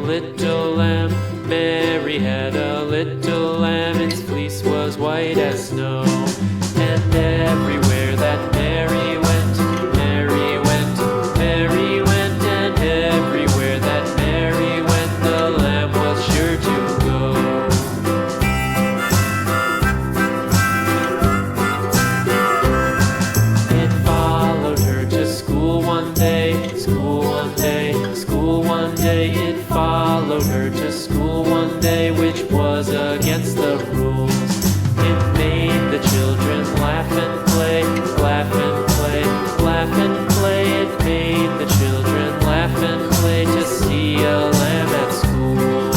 little lamb. Mary had a little lamb. Its fleece was white as snow. And everywhere that Mary went, Mary went, Mary went. And everywhere that Mary went, the lamb was sure to go. It followed her to school one day, school one day, school one day. It followed her to school one day, which was against the rules. It made the children laugh and play, laugh and play, laugh and play. It made the children laugh and play to see a lamb at school.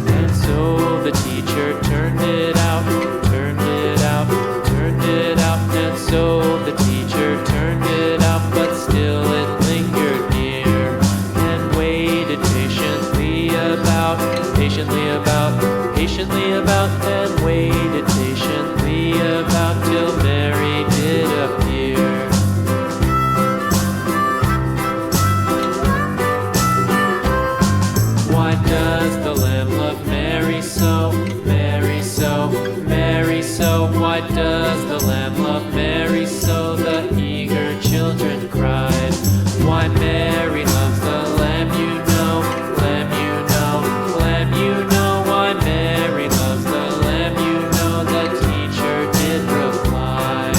And so the teacher turned it out, turned it out, turned it out. And so the teacher turned it out, but still it lingered near and waited patiently about, patiently about, patiently about, and waited patiently about till Mary did appear. Why does the lamb love Mary so, Mary so, Mary so? Why does the lamb love Mary so? The eager children cried. Why Mary loves the lamb, you know, lamb, you know, lamb, you know. Why Mary loves the lamb, you know, the teacher did reply.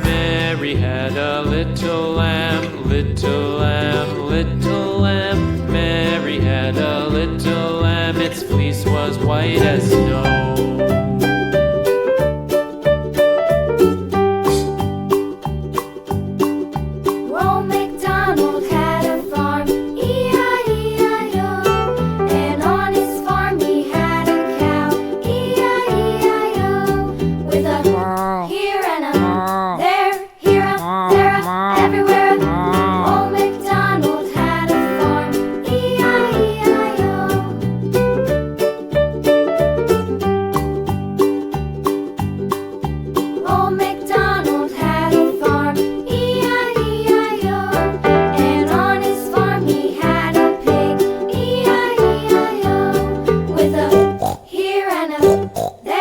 Mary had a little lamb, little lamb, little lamb. Mary had a little lamb. Its fleece was white as snow. Old MacDonald had a farm, E-I-E-I-O. And on his farm he had a cow, E-I-E-I-O. With a here and a there, here a there, a everywhere. Old MacDonald had a farm, E-I-E-I-O. Old MacDonald had a farm, E-I-E-I-O. And on his farm he had a pig, E-I-E-I-O. With a here and a there.